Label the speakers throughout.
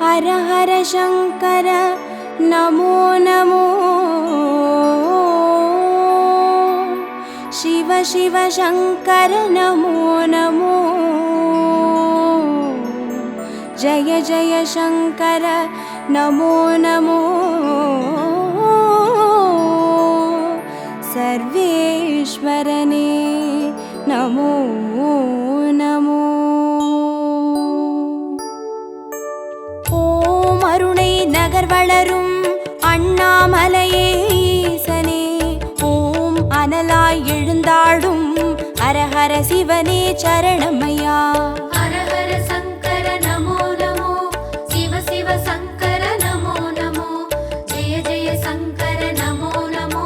Speaker 1: हर हर शंकर नमो नमो शिव शिव शंकर नमो नमो जय जय शंकर नमो नमो सर्वेश्वरने नमो नमो ஓம் அருணை நகர் வளரும் அண்ணாமலையே ஈசனே ஓம் அனலாய் எழுந்தாடும் ஹரஹர சிவனே சரணமையா
Speaker 2: हर हर शंकर नमो नमो शिव शिव शंकर नमो नमो जय जय शंकर नमो नमो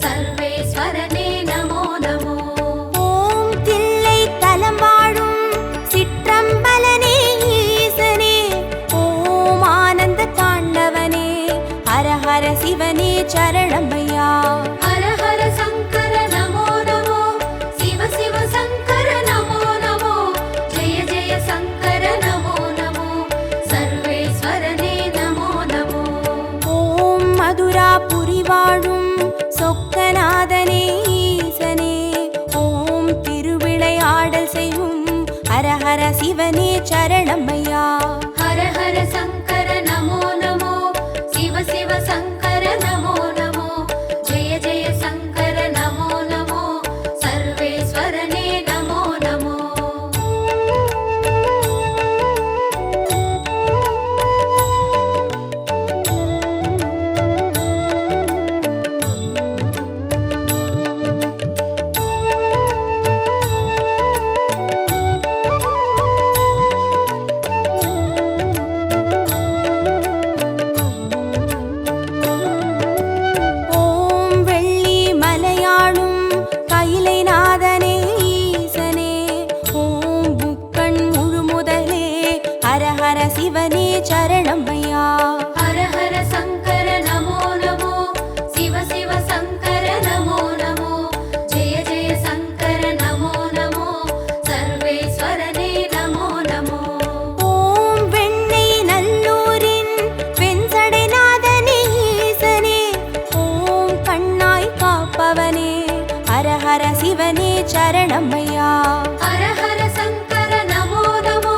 Speaker 2: सर्वेश्वरने नमो नमो
Speaker 1: ஓம் தில்லை தலம் வாழும் சிற்றம்பலனே ஈசனே ஓம் ஆனந்த தாண்டவனே ஹரஹர சிவனே சரணமையா
Speaker 2: हर हर शंकर नमो नमो शिव शिव शंकर नमो नमो जय जय शंकर नमो नमो सर्वेश्वरने नमो नमो
Speaker 1: ஓம் மதுராபுரி வாழும் சொக்கநாதனே ஈசனே ஓம் திருவிளையாடல் செய்யும் ஹரஹர சிவனே சரணமையா
Speaker 2: हर हर शंकर नमो नमो शिव शिव शंकर नमो नमो जय जय शंकर नमो नमो सर्वेश्वरने नमो नमो
Speaker 1: ஓம் வெள்ளி மலையாளும் கைலை நாதனே ஈசனே ஓம் புக்கண் முழுமுதலே ஹரஹர சிவனே சரணமையா
Speaker 2: हर हर शंकर नमो नमो शिव शिव शंकर नमो नमो जय जय शंकर नमो नमो सर्वेश्वरने नमो नमो
Speaker 1: ஓம் வெண்ணை நல்லூரின் வெண்சடைநாதனே ஈசனே ஓம் கண்ணாய் காப்பவனே ஹரஹர சிவனே சரணமையா
Speaker 2: हर हर शंकर नमो नमो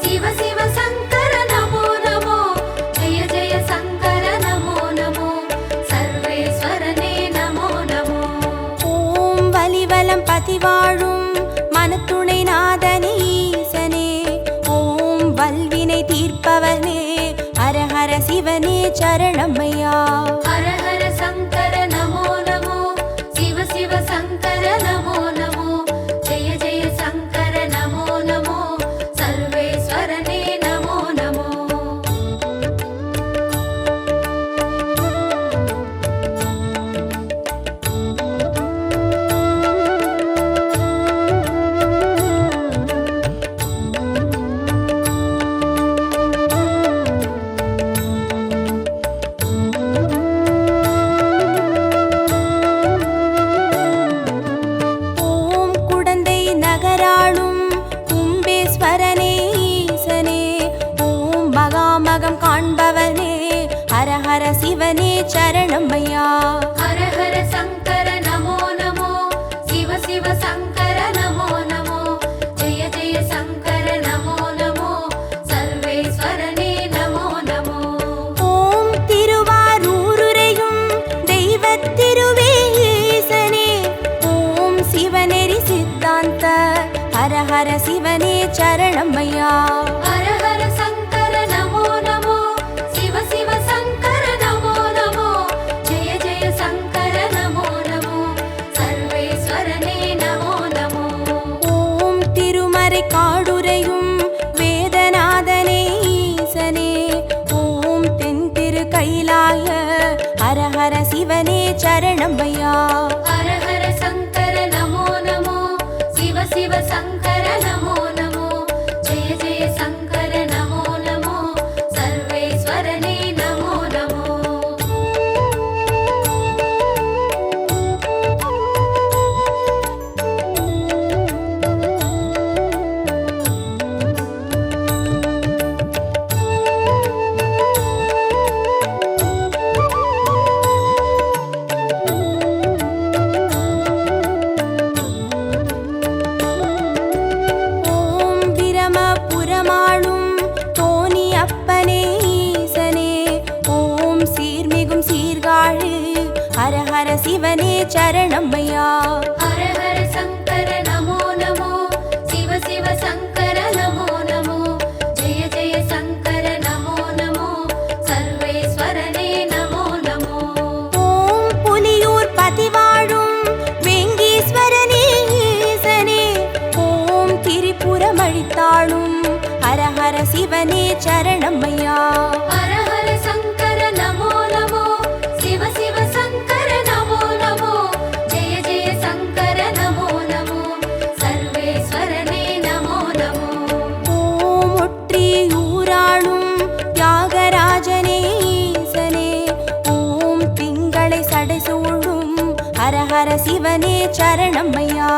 Speaker 2: शिव शिव शंकर नमो नमो जय जय शंकर नमो नमो सर्वेश्वरने नमो नमो
Speaker 1: ஓம் வலிவலம் பதிவாழும் மனத்துணை நாதனே ஈசனே ஓம் வல்வினை தீர்ப்பவனே ஹரஹர சிவனே சரணமையா
Speaker 2: हर हर शंकर नमो नमो शिव शिव शंकर नमो नमो जय जय शंकर नमो नमो सर्वेश्वरने नमो नमो
Speaker 1: ஓம் குடந்தை நகராளும் கும்பேஸ்வரனே ஈசனே ஓம் மகாமகம் காண்பவனே ஹரஹர சிவனே சரணமையா
Speaker 2: हर हर शंकर नमो नमो शिव शिव शंकर नमो नमो जय जय शंकर नमो नमो सर्वेश्वरने नमो नमो
Speaker 1: ஓம் திருவாரூருரையும் தெய்வத் திருவே ஈசனே ஓம் சிவநெறி சித்தாந்த ஹரஹர சிவனே சரணமையா
Speaker 2: हर हर शंकर नमो नमो शिव शिव शंकर नमो नमो जय जय शंकर नमो नमो सर्वेश्वरने नमो नमो
Speaker 1: ஓம் திருமறை காடுரையும் வேதநாதனே ஈசனே ஓம் தென் திரு கைலாய ஹரஹர சிவனே சரணமையா
Speaker 2: हर हर शंकर नमो नमो शिव शिव शंकर नमो नमो जय जय शंकर नमो नमो सर्वेश्वरने नमो नमो
Speaker 1: சிவனே சரணமையா.
Speaker 2: ஹர ஹர சங்கர நமோ நமோ, சிவ சிவ சங்கர நமோ நமோ, ஜெய ஜெய சங்கர நமோ நமோ, சர்வேஸ்வரனே நமோ நமோ.
Speaker 1: ஓம் புலியூர் பதிவாழும் வெங்கீஸ்வரனே ஈசனே, ஓம் திரிபுரம் அழித்தாளும் ஹர ஹர சிவனே சரணமையா.
Speaker 2: ஹர ஹர சங்கர நமோ நமோ, சிவ சிவ சங்கர நமோ நமோ, ஜெய ஜெய சங்கர நமோ நமோ, சர்வேஸ்வரனே நமோ நமோ.
Speaker 1: ஓம் ஒற்றியூராளும் தியாகராஜனே ஈசனே, ஓம் திங்களை சடைசூழும் ஹர ஹர சிவனே சரணமையா.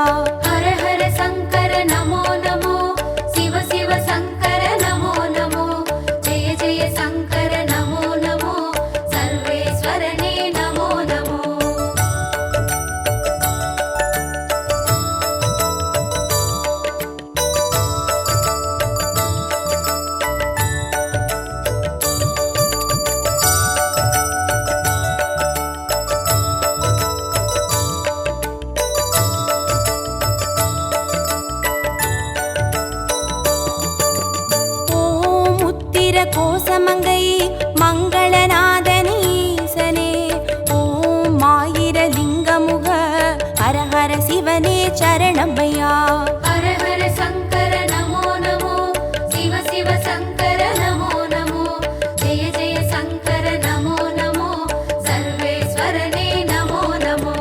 Speaker 2: ஹர ஹர சங்கர நமோ நமோ, சிவ சிவ சங்கர நமோ நமோ, ஜெய ஜெய சங்கர நமோ நமோ, சர்வேஸ்வரனே நமோ நமோ.
Speaker 1: ஓம் உத்திர கோசமங்கை மங்களநாதனே ஈசனே, ஓம் ஆயிரலிங்கமுக ஹர ஹர சிவனே சரணமையா.
Speaker 2: ஹர ஹர சங்கர நமோ நமோ, சிவ சிவ சங்கர நமோ நமோ, ஜெய ஜெய சங்கர நமோ நமோ, சர்வேஸ்வரனே நமோ நமோ.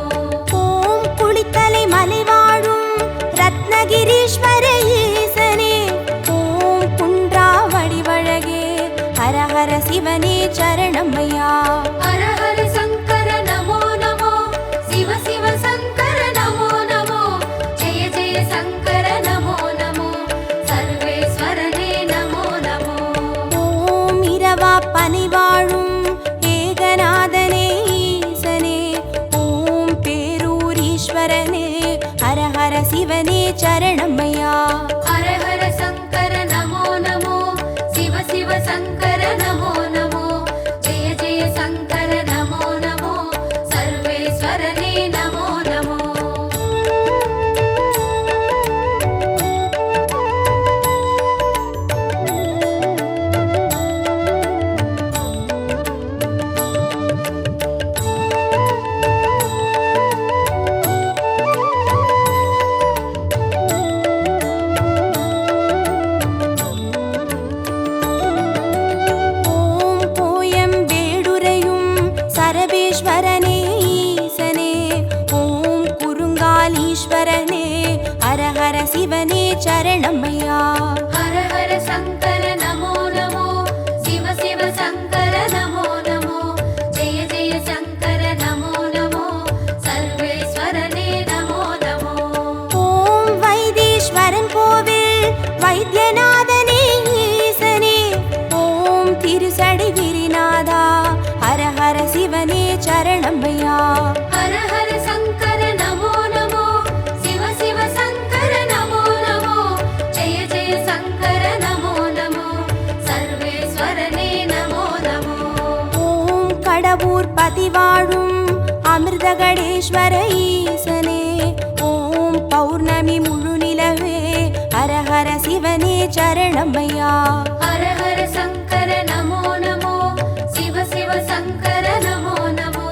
Speaker 1: ஓம் குளித்தலை மலைவாழும் ரத்னகிரீஸ்வர ஈசனே, ஓம் குன்றாவடி வழகே ஹர ஹர சிவனே சரணமையா.
Speaker 2: ஹர ஹர சங்கர நமோ நமோ, சிவ சிவ சங்கர நமோ நமோ, ஜெய ஜெய சங்கர நமோ நமோ, சர்வேஸ்வரனே நமோ நமோ.
Speaker 1: ஓம் இரவா பனிவாழும் ஏகநாதனே ஈசனே, ஓம் பேரூரீஸ்வரனே ஹர ஹர சிவனே சரணமையா.
Speaker 2: ஹர ஹர சங்கர நமோ நமோ, சிவ சிவ சங்கர நமோ நமோ, ஜெய ஜெய சங்கர நமோ நமோ, சர்வேஸ்வரனே நமோ நமோ.
Speaker 1: ஓம் கோயம்பேடுரையும் சரபேஸ்வரனே ஈசனே, ஓம் குறுங்காலீஸ்வரனே ஹர ஹர சிவனே சரணமையா.
Speaker 2: ஹர ஹர சங்கர நமோ நமோ, சிவ சிவ சங்கர நமோ நமோ, ஜெய ஜெய சங்கர நமோ நமோ, சர்வேஸ்வரனே நமோ நமோ.
Speaker 1: ஓம் வைத்தீஸ்வரன் கோவில் வைத்தியநாதனே ஈசனே, ஓம் திருசடை கிரிநாதா ஹர ஹர சிவனே சரணமையா.
Speaker 2: ஹர ஹர சங்கர நமோ நமோ, சிவ சிவ சங்கர நமோ நமோ, ஜெய ஜெய சங்கர நமோ நமோ, சர்வேஸ்வரனே நமோ நமோ.
Speaker 1: ஓம் கடவுர் பதிவாழும் அமிர்தகடேஸ்வர ஈசனே, ஓம் பௌர்ணமி முழு நிலவே ஹர ஹர சிவனே சரணமையா.
Speaker 2: ஹர ஹர சங்கர நமோ நமோ, சிவ சிவ சங்கர நமோ நமோ,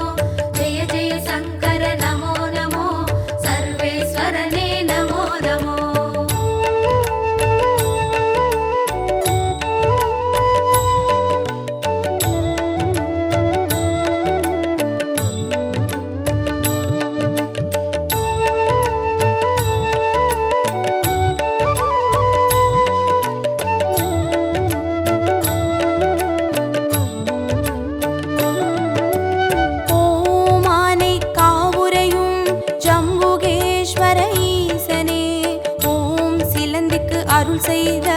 Speaker 2: ஜெய ஜெய சங்கர நமோ நமோ, சர்வேஸ்வரனே நமோ நமோ.
Speaker 1: ஓம் ஆனை காவுரையும் ஜம்புகேஸ்வர ஈசனே, ஓம் சிலந்திக்கு அருள் செய்த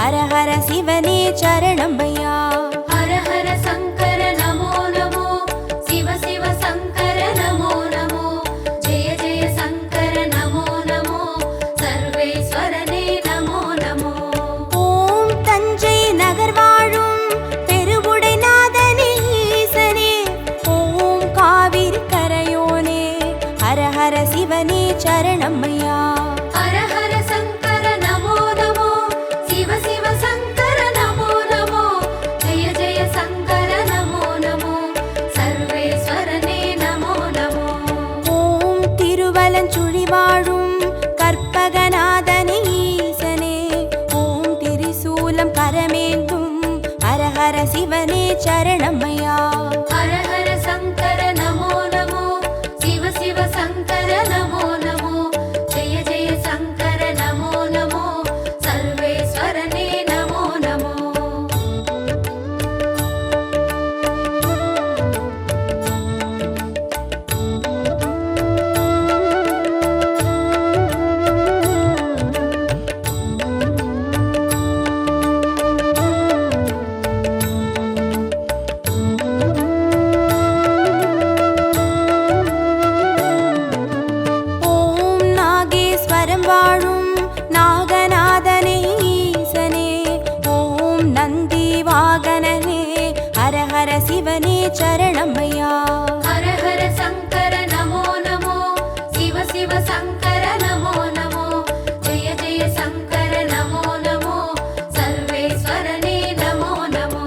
Speaker 1: ஹர ஹர சிவனே சரணமையா.
Speaker 2: ஹர ஹர சங்கர நமோ நமோ, சிவ சிவ சங்கர நமோ நமோ, ஜெய ஜெய சங்கர நமோ நமோ, சர்வேஸ்வரனே நமோ நமோ.
Speaker 1: ஓம் தஞ்சை நகர் வாழும் பெருவுடைநாதனே ஈசனே, ஓம் காவிரி கரையோனே சிவனே சரணமையா.
Speaker 2: ஹர ஹர சங்கர நமோ நமோ, சிவ சிவ சங்கர நமோ நமோ, ஜெய ஜெய சங்கர நமோ நமோ, சர்வேஸ்வரனே நமோ நமோ.
Speaker 1: வாழும் நாகநாதனே ஈசனே, ஓம் நந்தி வாகனனே, ஹர ஹர சிவனே சரணமையா.
Speaker 2: ஹர ஹர சங்கர நமோ நமோ, சிவ சிவ சங்கர நமோ நமோ, ஜெய ஜெய சங்கர நமோ நமோ, சர்வேஸ்வரனே நமோ நமோ.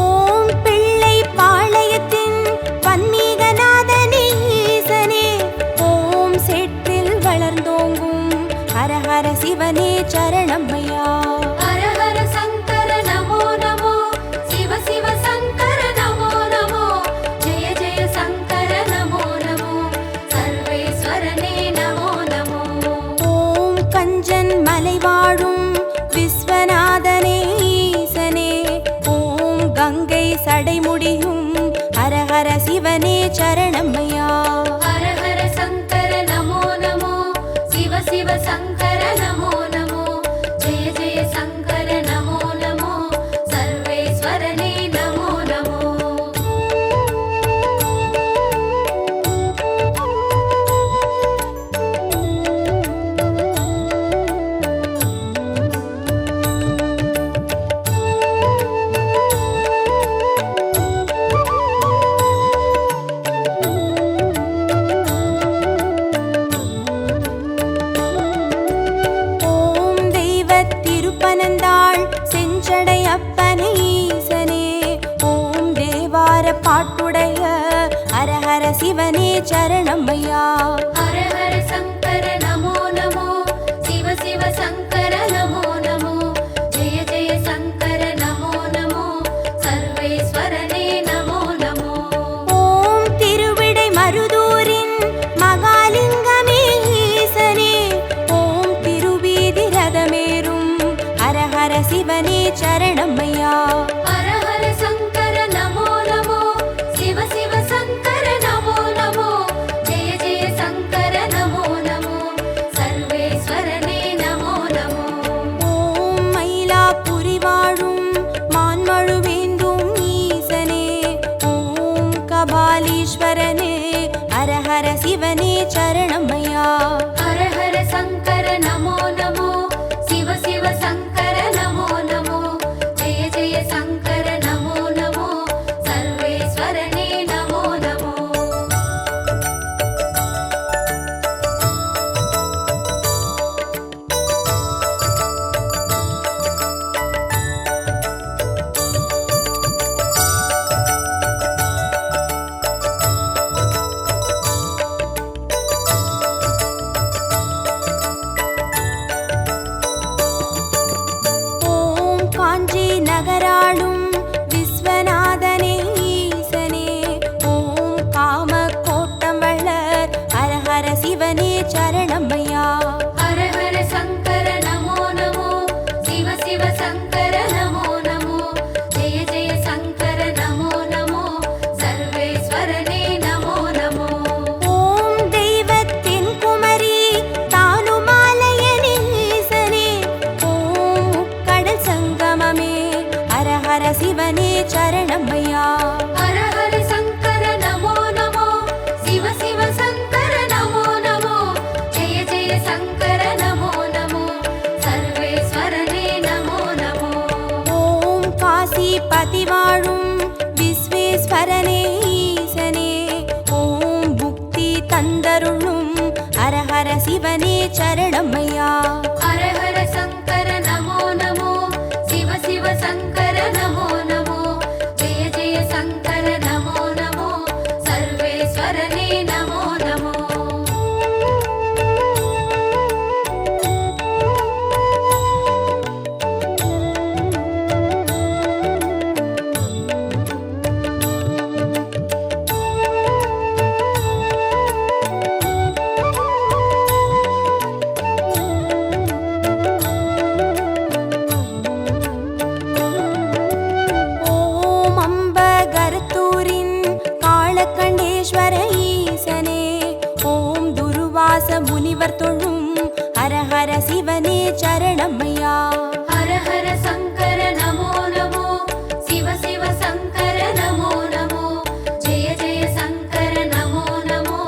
Speaker 1: ஓம் பிள்ளை பாளையத்தின் பன்மீகநாதனே ஈசனே, ஓம் சேற்றில் வளர்ந்தோங்கும் ஹர ஹர சிவனே சரணமையா.
Speaker 2: ஹர ஹர சங்கர நமோ நமோ, சிவ சிவ சங்கர நமோ நமோ, ஜெய ஜெய சங்கர நமோ நமோ, சர்வேஸ்வரனே நமோ நமோ.
Speaker 1: ஓம் கஞ்சன் மலை வாழும் விஸ்வநாதனே ஈசனே, ஓம் கங்கை சடைமுடியும் ஹர ஹர சிவனே சரணமையா.
Speaker 2: ஹர ஹர சங்கர நமோ நமோ, சிவ சிவ சங்கர நமோ நமோ, ஜெய ஜெய சங்கர நமோ நமோ, சர்வேஸ்வரனே நமோ நமோ.
Speaker 1: திருப்பனந்தாள் செஞ்சடை அப்பனே ஈசனே, ஓம் தேவார பாட்டுடைய ஹர ஹர சிவனே சரணமையா.
Speaker 2: ஹர ஹர சங்கர நமோ நமோ, சிவ சிவ சங்கர நமோ நமோ, ஜெய ஜெய சங்கர நமோ நமோ, சர்வேஸ்வரனே நமோ நமோ.
Speaker 1: ஓம் திருவிடை மருதூரின் மகாலிங்கமே ஈசனே, ஓம் திருவீதி ரதமேறும் ஹர ஹர சிவனே சரணமையா.
Speaker 2: ஹர ஹர சங்கர நமோ நமோ, சிவ சிவ சங்கர நமோ நமோ, ஜெய ஜெய சங்கர நமோ நமோ, சர்வேஸ்வரனே நமோ நமோ.
Speaker 1: ஓம் மயிலாப்புரி வாழும் மான்மழுவேந்தும் ஈசனே, ஓம் கபாலீஸ்வரனே, ஹர ஹர சிவனே சரணமையா.
Speaker 2: ஹர ஹர சங்கர நமோ நமோ, சிவ சிவ சங்கர நமோ நமோ, ஜெய ஜெய சங்கர நமோ நமோ, சர்வேஸ்வரனே நமோ நமோ.
Speaker 1: ஓம் காஞ்சி நகராளும் விஸ்வநாதனே ஈசனே, ஓம் காம கோட்டம் வளர் ஹர ஹர சிவனே சரணமையா.
Speaker 2: ஹர ஹர சங்கர நமோ நமோ, சிவ சிவ சங்கர நமோ நமோ, ஜெய ஜெய சங்கர நமோ நமோ, சர்வேஸ்வரனே நமோ நமோ.
Speaker 1: ஓம் தெய்வத்தின் குமரி தானுமாலயனே ஈசனே, ஓம் முக்கடல் சங்கமமே ஹர ஹர சிவனே சரணமையா.
Speaker 2: ஹர ஹர சங்கர நமோ நமோ, சிவ சிவ சங்கர நமோ நமோ, ஜெய ஜெய சங்கர நமோ நமோ, சர்வேஸ்வரனே நமோ நமோ.
Speaker 1: ஓம் காசி பதி வாழும் விஸ்வேஸ்வரனே ஈசனே, ஓம் புக்தி தந்தருளும் ஹர ஹர சிவனே சரணமையா.
Speaker 2: ஹர ஹர சங்கர நமோ நமோ, சிவ சிவ சங்கர நமோ நமோ, ஜெய ஜெய சங்கர நமோ நமோ, சர்வேஸ்வரனே நமோ நமோ.
Speaker 1: முனிவர் தொழும் ஹரஹர சிவனே சரணமையா.
Speaker 2: ஹர ஹர சங்கர நமோ நமோ, சிவ சிவ சங்கர நமோ நமோ, ஜெய ஜெய சங்கர நமோ நமோ,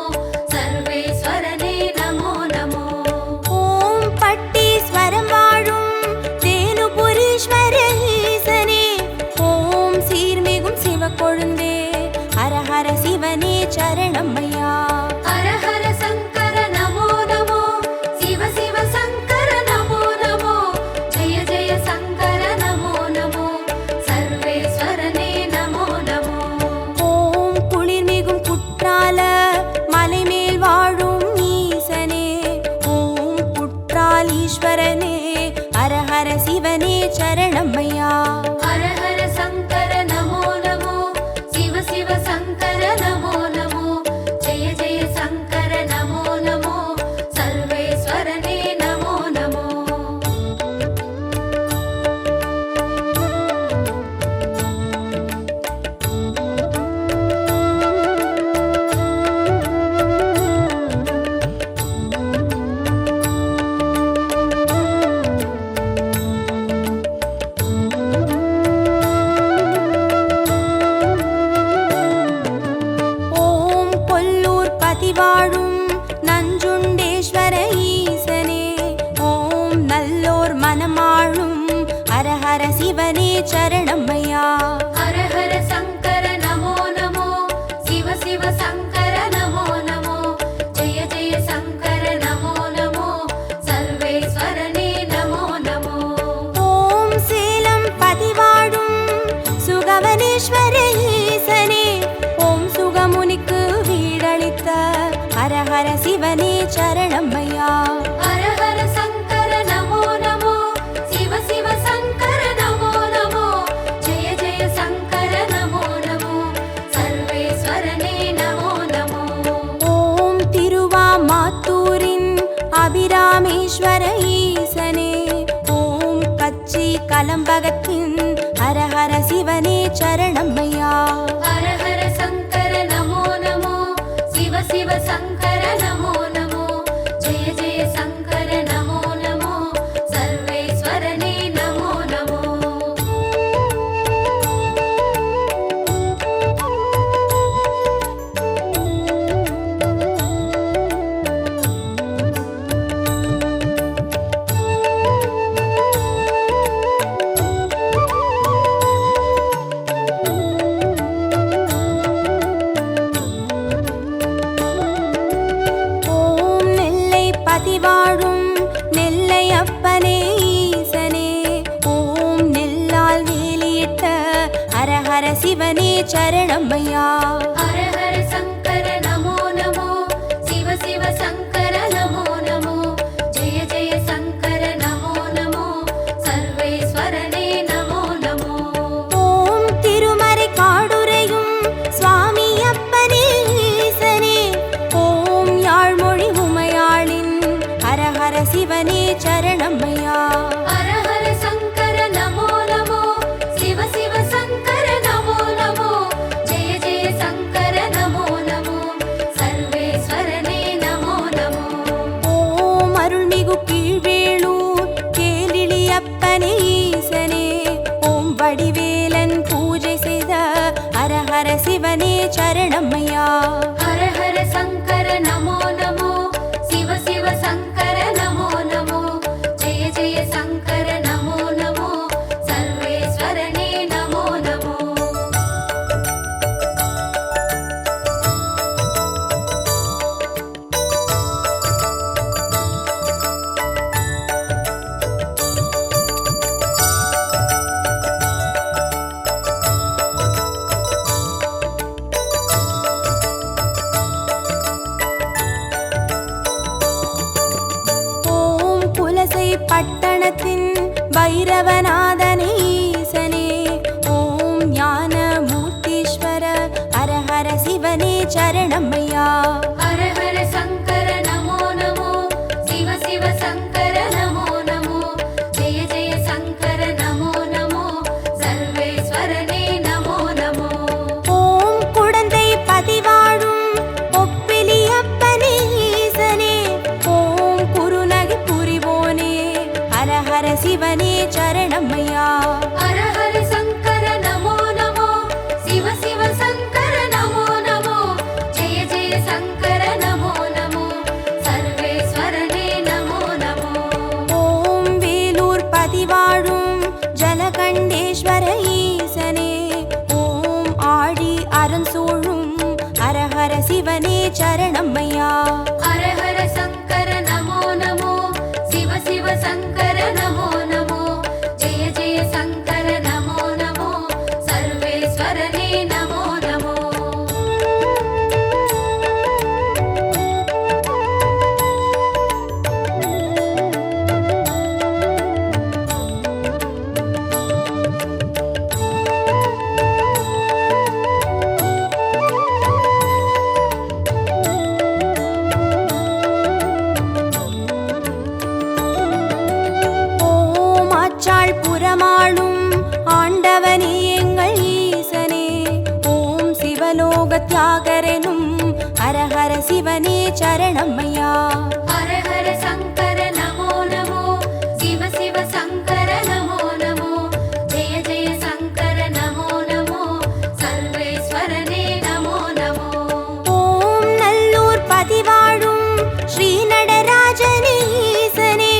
Speaker 2: சர்வேஸ்வரனே நமோ நமோ.
Speaker 1: ஓம் பட்டீஸ்வரம் வாழும் தேனுபுரீஸ்வர ஈசனே, ஓம் சீர்மிகும் சிவக்கொழுந்தே ஹரஹர சிவனே சரணமையா.
Speaker 2: ஹர ஹர சங்கர நமோ நமோ, சிவ சிவ சங்கர நமோ நமோ, ஜெய ஜெய சங்கர நமோ நமோ, சர்வேஸ்வரனே நமோ நமோ.
Speaker 1: ஓம் குளிர்மிகும் குற்றால மலைமேல் வாழும் ஈசனே, ஓம் குற்றாலீஸ்வரனே ஹரஹர சிவனே சரணமையா.
Speaker 2: ஹர ஹர சங்கர நமோ நமோ, சிவ சிவ சங்கர நமோ நமோ, ஜெய ஜெய சங்கர நமோ நமோ, சர்வேஸ்வரனே நமோ நமோ.
Speaker 1: ஓம் கொல்லூர் பதிவாழும் நஞ்சுண்டேஸ்வர ஈசனே, ஓம் நல்லோர் மனமாளும் ஹரஹர சிவனே சரணமையா.
Speaker 2: ஹர ஹர சங்கர நமோ நமோ, சிவ சிவ சங்கர நமோ நமோ, ஜெய ஜெய சங்கர நமோ நமோ, சர்வேஸ்வரனே நமோ நமோ.
Speaker 1: ஓம் சேலம் பதிவாழும் சுகவனேஸ்வர ஈசனே, ஓம் சுகமுனிக்கு வீடளித்த ஹரஹர சிவனே சரணமையா.
Speaker 2: ஹர ஹர சங்கர நமோ நமோ, சிவ சிவ சங்கர நமோ நமோ, ஜெய ஜெய சங்கர நமோ நமோ, சர்வேஸ்வரனே நமோ நமோ.
Speaker 1: ஓம் திருவாமாத்தூரின் அபிராமேஸ்வர ஈசனே, ஓம் கச்சி கலம்பகத்தின் ஹரஹர சிவனே சரணமையா.
Speaker 2: ஹர ஹர சங்கர நமோ நமோ, சிவ சிவ சங்கர நமோ நமோ, ஜெய ஜெய சங்கர நமோ நமோ, சர்வேஸ்வரனே நமோ நமோ.
Speaker 1: ஓம் நெல்லை பதிவாழும் நெல்லை அப்பனே ஈசனே, ஓம் நெல்லால் வேலியிட்ட ஹரஹர சிவனே சரணமையா.
Speaker 2: ஹர ஹர சங்கர நமோ நமோ, சிவ சிவ சங்கர நமோ நமோ, ஜெய ஜெய சங்கர நமோ நமோ, சர்வேஸ்வரனே நமோ நமோ.
Speaker 1: ஓம் திருமறை காடுரையும் சுவாமி அப்பனே ஈசனே, ஓம் யாழ்மொழி உமையாளின் ஹரஹர சிவனே சரணமையா.
Speaker 2: ஹர ஹர சங்கர நமோ நமோ, சிவ சிவ சங்கர நமோ நமோ, ஜெய ஜெய சங்கர நமோ நமோ, சர்வேஸ்வரனே நமோ நமோ.
Speaker 1: ஓம் அருள்மிகு கீழ்வேளூர் கேளிலி அப்பனே ஈசனே, ஓம் வடிவேலன் பூஜை செய்த ஹரஹர சிவனே சரணமையா.
Speaker 2: ஹர ஹர சங்கர நமோ நமோ, சிவ சிவ சங்கர நமோ நமோ, ஜெய ஜெய சங்கர நமோ நமோ, சர்வேஸ்வரனே நமோ நமோ.
Speaker 1: சரணம்மையா.
Speaker 2: ஹர ஹர சங்கர நமோ நமோ, சிவ சிவ சங்கர நமோ நமோ, ஜெய ஜெய சங்கர நமோ நமோ, சர்வேஸ்வரனே நமோ நமோ.
Speaker 1: புறமாளும் ஆண்டவனே எங்கள் ஈசனே, ஓம் சிவலோக தியாகரனும் ஹர ஹர சிவனே சரணம்மையா.
Speaker 2: ஹர ஹர சங்கர நமோ நமோ, சிவ சிவ சங்கர நமோ நமோ, ஜெய ஜெய சங்கர நமோ நமோ, சர்வேஸ்வரனே நமோ நமோ.
Speaker 1: ஓம் நல்லூர் பதிவாழும் ஸ்ரீ நடராஜனே ஈசனே,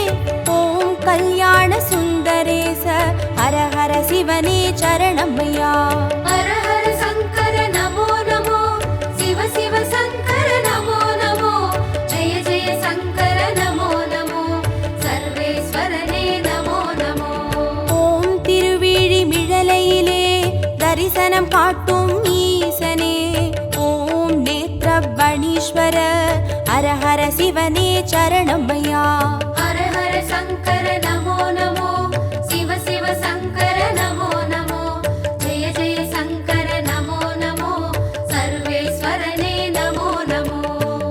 Speaker 1: ஓம் கல்யாண சுந்தரேச ஹர ஹர சிவனே சரணம்மையா.
Speaker 2: ஹர ஹர சங்கர நமோ நமோ, சிவ சிவ சங்கர நமோ நமோ, ஜெய ஜெய சங்கர நமோ நமோ, சர்வேஸ்வரனே நமோ நமோ.
Speaker 1: ஓம் திருவிழி மிழலையிலே தரிசனம் காட்டும் ஈசனே, ஓம் நேத்ரபணீஸ்வர ஹர ஹர சிவனே சரணம்மையா.
Speaker 2: ஹர ஹர சங்கர நமோ நமோ, சிவ சிவ சங்கர நமோ நமோ, ஜெய ஜெய சங்கர நமோ நமோ, சர்வேஸ்வரனே நமோ நமோ.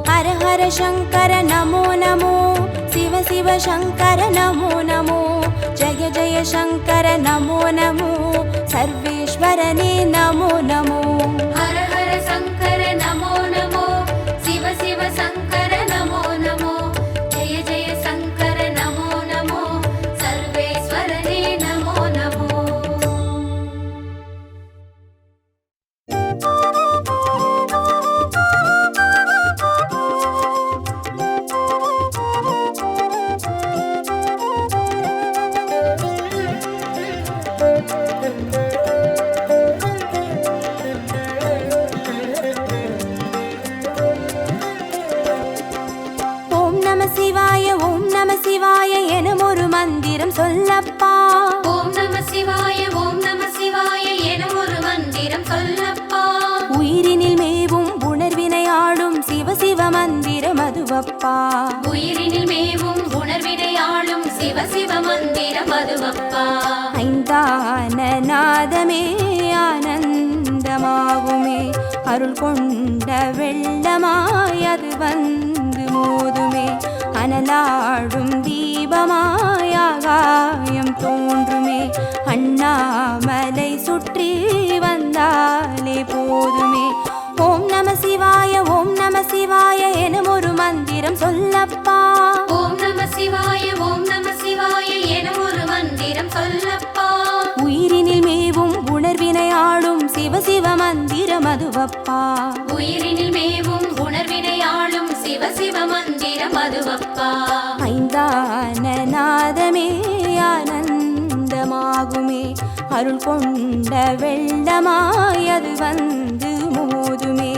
Speaker 1: ஹர ஹர சங்கர நமோ நமோ, சிவ சிவ சங்கர நமோ நமோ, ஜய ஜய சங்கர நமோ நமோ, சர்வேஸ்வரனே நமோ நமோ.
Speaker 2: ஹர ஹர சங்கர நமோ நமோ, சிவ சிவ சங்கர நமோ நமோ, ஜெய ஜெய சங்கர நமோ நமோ, சர்வேஸ்வரனே நமோ நமோ.
Speaker 1: ஓம் நம சிவாய ஓம் நம சிவாய எனும் ஒரு மந்திரம் சொல்லப்பா.
Speaker 2: ஓம் நம சிவாய ஓம் நம சிவாய என ஒரு மந்திரம் சொல்லப்பா.
Speaker 1: உயிரினில் மேவும் உணர்வினை ஆளும் சிவ சிவ மந்திரம் அதுவப்பா.
Speaker 2: உயிரினில் மேவும் உணர்வினை ஆளும் சிவ சிவ மந்திரம் அதுவப்பா.
Speaker 1: ஐந்தான நாதமே ஆனந்தமாகுமே, அருள் கொண்ட வெள்ளமாய் அது வந்து மோதுமே, அனலாடும் தீபமாய் ஆகாயம் தோன்றுமே, அண்ணாமலை சுற்றி வந்தாலே போதுமே. ஓம் நம சிவாய ஓம் நம சிவாய எனும் ஒரு மந்திரம் சொல்லப்பா.
Speaker 2: ஓம் நம சிவாய ஓம் நம சிவாய என ஒரு மந்திரம் சொல்லப்பா.
Speaker 1: உயிரினில் மேவும் உணர்வினை ஆளும் சிவ சிவ மந்திரம் அதுவப்பா.
Speaker 2: உயிரினில் மேவும் உணர்வினை ஆளும் சிவ சிவ மந்திரம் அதுவப்பா.
Speaker 1: ஐந்தான நாதமே ஆனந்தமாகுமே, அருள் கொண்ட வெள்ளமாய் அது வந்து மோதுமே,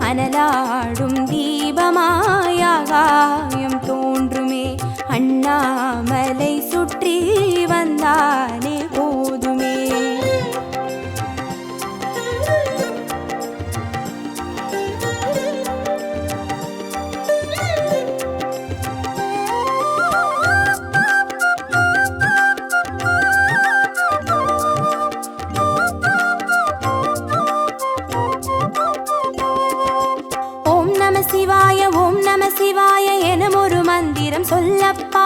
Speaker 1: அனலாடும் தீபமாய் ஆகாயம் தோன்றுமே, அண்ணாமலை சுற்றி வந்தாலே போதுமே. ஓம் நம சிவாய ஓம் நம சிவாய எனும் ஒரு மந்திரம் சொல்லப்பா.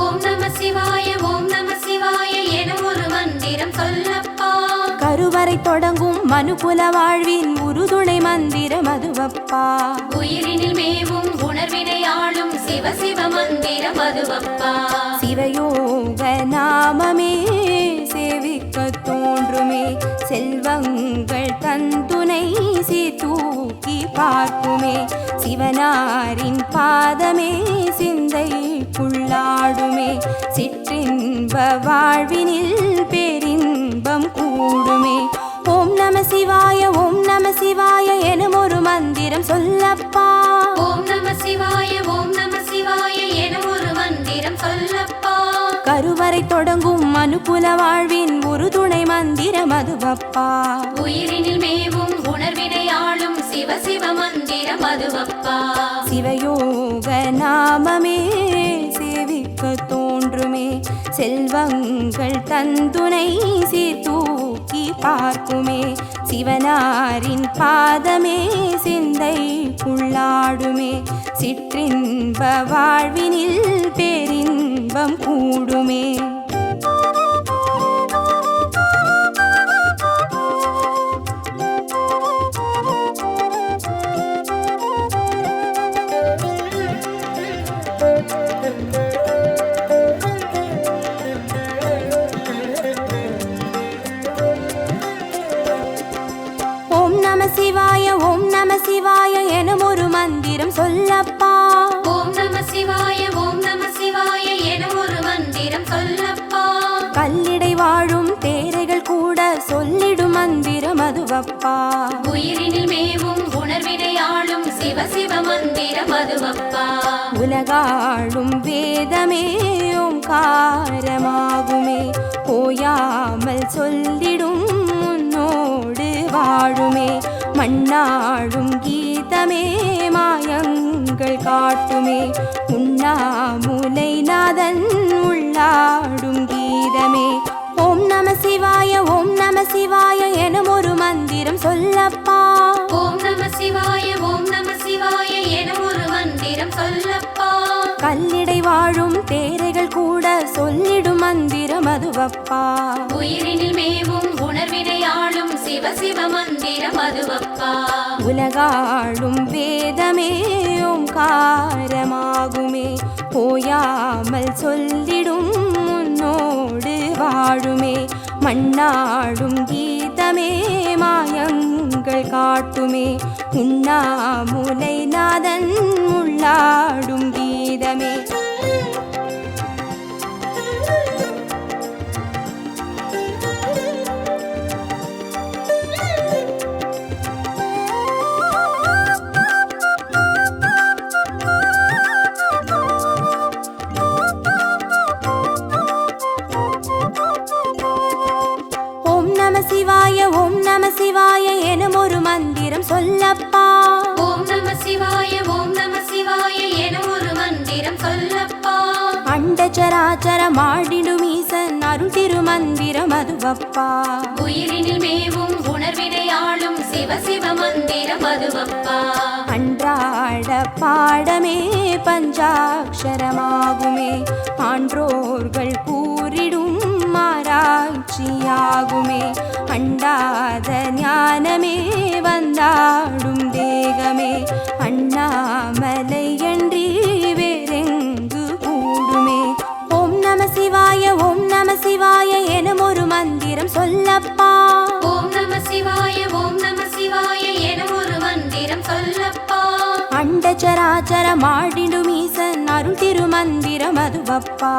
Speaker 2: ஓம் நம சிவாய ஓம் நம சிவாய என ஒரு மந்திரம் சொல்லப்பா.
Speaker 1: கருவறை தொடங்கும் மனுகுல வாழ்வின் உறுதுணை மந்திரம் அதுவப்பா.
Speaker 2: உயிரினில் மேவும் உணர்வினை ஆளும் சிவ சிவ மந்திரம் அதுவப்பா.
Speaker 1: சிவயோக நாமமே சேவிக்க தோன்றுமே, செல்வங்கள் தந்துணை தூக்கி பார்க்குமே, சிவனாரின் பாதமே சிந்தைக்குள்ளாடுமே, சிற்றின்ப வாழ்வினில் பேரின்பம் கூடுமே. ஓம் நம சிவாய ஓம் நம சிவாய எனும் ஒரு மந்திரம் சொல்லப்பா. வரை தொடங்கும் அனுகுல வாழ்வின் ஒரு துணை மந்திரம் அதுவப்பா.
Speaker 2: உயிரினில் மேவும் உணர்வினை ஆளும் சிவ சிவ மந்திரம் அதுவப்பா.
Speaker 1: சிவயோக நாமமே சேவிக்க தோன்றுமே, செல்வங்கள் தந்துணை சீர்தூக்கி பார்க்குமே. சிவனாரின் பாதமே சிந்தைக்குள்ளாடுமே, சிற்றின்ப வாழ்வினில் பேரின்பம் கூடுமே. ஓம் நம சிவாய ஓம் நம சிவாய எனும் ஒரு மந்திரம் சொல்லப்பா.
Speaker 2: ஓம் நம சிவாய ஓம் நம சிவாய எனும் ஒரு மந்திரம் சொல்லப்பா.
Speaker 1: கல்லிடை வாழும் தேரைகள் கூட சொல்லிடும் மந்திரம் அதுவப்பா.
Speaker 2: உயிரினில் மேவும் உணர்வினை ஆளும் சிவ சிவ மந்திரம் அதுவப்பா.
Speaker 1: உலகாளும் வேதமே ஓங்காரமாகுமே, ஓயாமல் சொல்லிடும் உன்னோடு வாழுமே. மண்ணாடும் கீதமே மாயங்கள் காட்டுமே, உண்ணாமுலை நாதன் உள்ளாடும் கீதமே. ஓம் நம சிவாய ஓம் நம சிவாய எனும் ஒரு மந்திரம் சொல்லப்பா.
Speaker 2: ஓம் நம சிவாய ஓம் நம சிவாய எனும் ஒரு மந்திரம் சொல்லப்பா.
Speaker 1: கல்லிடை வாழும் தேரைகள் கூட சொல்லிடும் மந்திரம் அதுவப்பா.
Speaker 2: உயிரினில் மேவும் உணர்வினை ஆளும் சிவ சிவ மந்திரம் அதுவப்பா.
Speaker 1: உலகாளும் வேதமே ஓங்காரமாகுமே, ஓயாமல் சொல்லிடும் உன்னோடு வாழுமே. மண்ணாடும் கீதமே மாயங்கள் காட்டுமே, உண்ணாமுலை நாதன் உள்ளாடும் கீதமே. ஓம் நம சிவாய ஓம் நம சிவாய எனும் ஒரு மந்திரம் சொல்லப்பா.
Speaker 2: ஓம் நம சிவாய ஓம் நம சிவாய எனும் ஒரு மந்திரம் சொல்லப்பா.
Speaker 1: அண்டச்சராச்சரம் ஆடிடும் ஈசன் அருள் திருமந்திரம் அதுவப்பா.
Speaker 2: உயிரினில் மேவும் உணர்வினை ஆளும் சிவ சிவ மந்திரம் அதுவப்பா.
Speaker 1: அன்றாட பாடமே பஞ்சாட்சரமாகுமே, ஆன்றோர்கள் கூறிடும் ஆராய்ச்சியாகுமே. அண்டாத ஞானமே வந்தாடும் தேகமே, அண்ணாமலை என்றி வேறெங்கு கூடுமே. ஓம் நம சிவாய ஓம் நம சிவாய எனும் ஒரு மந்திரம் சொல்லப்பா.
Speaker 2: ஓம் நம சிவாய ஓம் நம சிவாய எனும் ஒரு மந்திரம் சொல்லப்பா.
Speaker 1: அண்டச்சராச்சரம் ஆடிடும் ஈசன் அருள் திருமந்திரம் அதுவப்பா.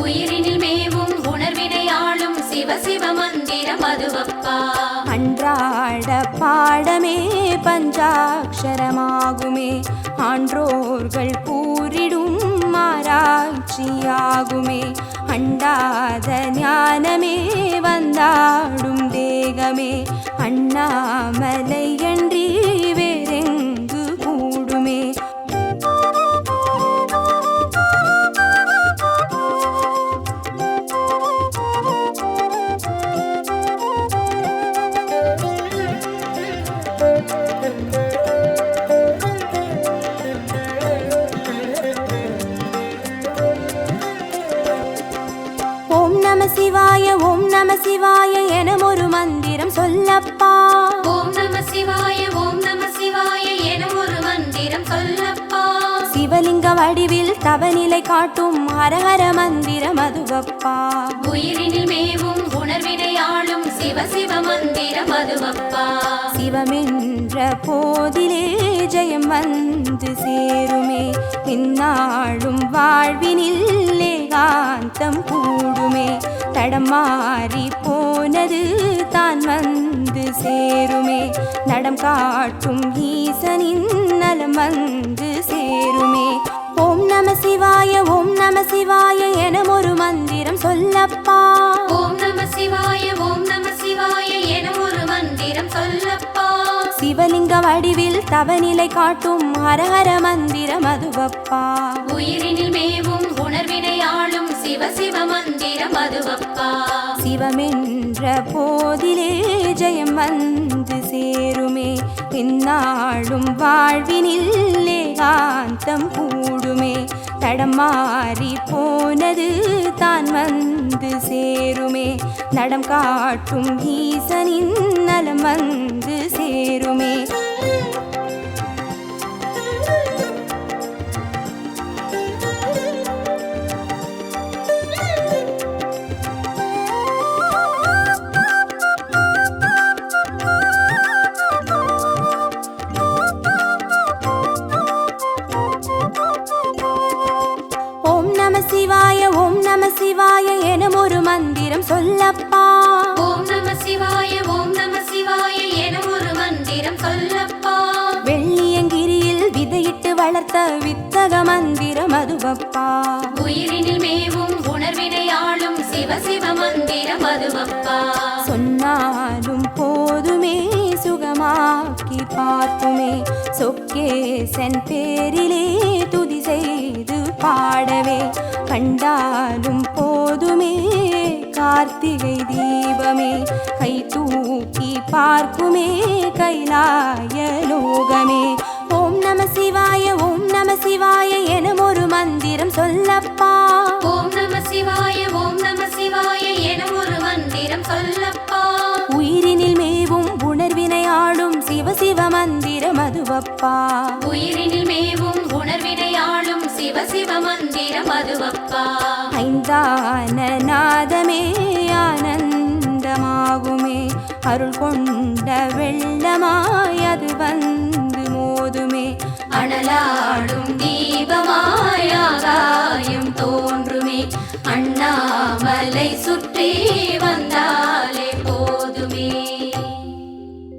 Speaker 2: உயிரினில் மேவும் உணர்வினை ஆளும் சிவ சிவ மந்திரம் அதுவப்பா.
Speaker 1: அன்றாட பாடமே பஞ்சாட்சரமாகுமே, ஆன்றோர்கள் கூறிடும் ஆராய்ச்சியாகுமே. அண்டாத ஞானமே வந்தாடும் தேகமே, அண்ணாமலை என்றி வேறெங்கு கூடுமே. ஓம் நம சிவாய ஓம் நம சிவாய எனும் ஒரு மந்திரம் சொல்லப்பா.
Speaker 2: ஓம் நம சிவாய ஓம் நம சிவாய எனும் ஒரு மந்திரம் சொல்லப்பா.
Speaker 1: சிவலிங்க வடிவில் தவநிலை காட்டும் ஹரஹர மந்திரம் அதுவப்பா.
Speaker 2: உயிரினில் மேவும் உணர்வினை ஆளும் சிவ சிவ மந்திரம் அதுவப்பா.
Speaker 1: சிவமென்ற போதிலே ஜெயம் வந்து சேருமே, இந்நாளும் வாழ்வினில் ஏகாந்தம் கூடுமே. தடம் மாறி போனது தான் வந்து சேருமே, நடம் காட்டும் ஈசனின் நலம் வந்து சேருமே. ஓம் நம சிவாய ஓம் நம சிவாய எனும் ஒரு மந்திரம் சொல்லப்பா.
Speaker 2: ஓம் நம சிவாய ஓம் நம சிவாய எனும் ஒரு மந்திரம் சொல்லப்பா.
Speaker 1: சிவலிங்க வடிவில் தவநிலை காட்டும் ஹரஹர மந்திரம் அதுவப்பா.
Speaker 2: உயிரினில் மேவும் உணர்வினை ஆளும் சிவ சிவ மந்திரம் அதுவப்பா.
Speaker 1: சிவமென்ற போதிலே ஜெயம் வந்து சேருமே, பின்னாளும் வாழ்வினில் ஏகாந்தம் கூடுமே. தடம் மாறி போனது தான் வந்து சேருமே, நடம் காட்டும் ஈசனின் நலம் வந்து சேருமே. ஓம் நம சிவாய ஓம் நம சிவாய எனும் ஒரு மந்திரம் சொல்லப்பா.
Speaker 2: ஓம் நம சிவாய ஓம் நம சிவாய எனும் ஒரு மந்திரம் சொல்லப்பா.
Speaker 1: வெள்ளியங்கிரியில் விதையிட்டு வளர்த்த வித்தக மந்திரம் அதுவப்பா.
Speaker 2: உயிரினில் மேவும் உணர்வினை ஆளும் சிவ சிவ மந்திரம் அதுவப்பா.
Speaker 1: சொன்னாலும் போதுமே சுகமாக்கி பார்க்குமே, சொக்கேசன் பேரிலே துதி செய்து பாடவே. கண்டாலும் போதுமே கார்த்திகை தீபமே, கை தூக்கி பார்க்குமே கைலாய லோகமே. ஓம் நம சிவாய ஓம் நம சிவாய எனும் ஒரு மந்திரம் சொல்லப்பா.
Speaker 2: ஓம் நம சிவாய ஓம் நம சிவாய எனும் ஒரு மந்திரம் சொல்லப்பா.
Speaker 1: உயிரினில் மேவும் உணர்வினை ஆளும் சிவ சிவ மந்திரம் அதுவப்பா.
Speaker 2: உயிரினில் மேவும் உணர்வினை ஆளும் சிவ சிவ மந்திரம் அதுவப்பா.
Speaker 1: ஐந்தான நாதமே ஆனந்தமாகுமே, அருள் கொண்ட வெள்ளமாய் அது வந்து மோதுமே.
Speaker 2: அனலாடும் தீபமாய் ஆகாயம் தோன்றுமே, அண்ணாமலை சுற்றி வந்தார்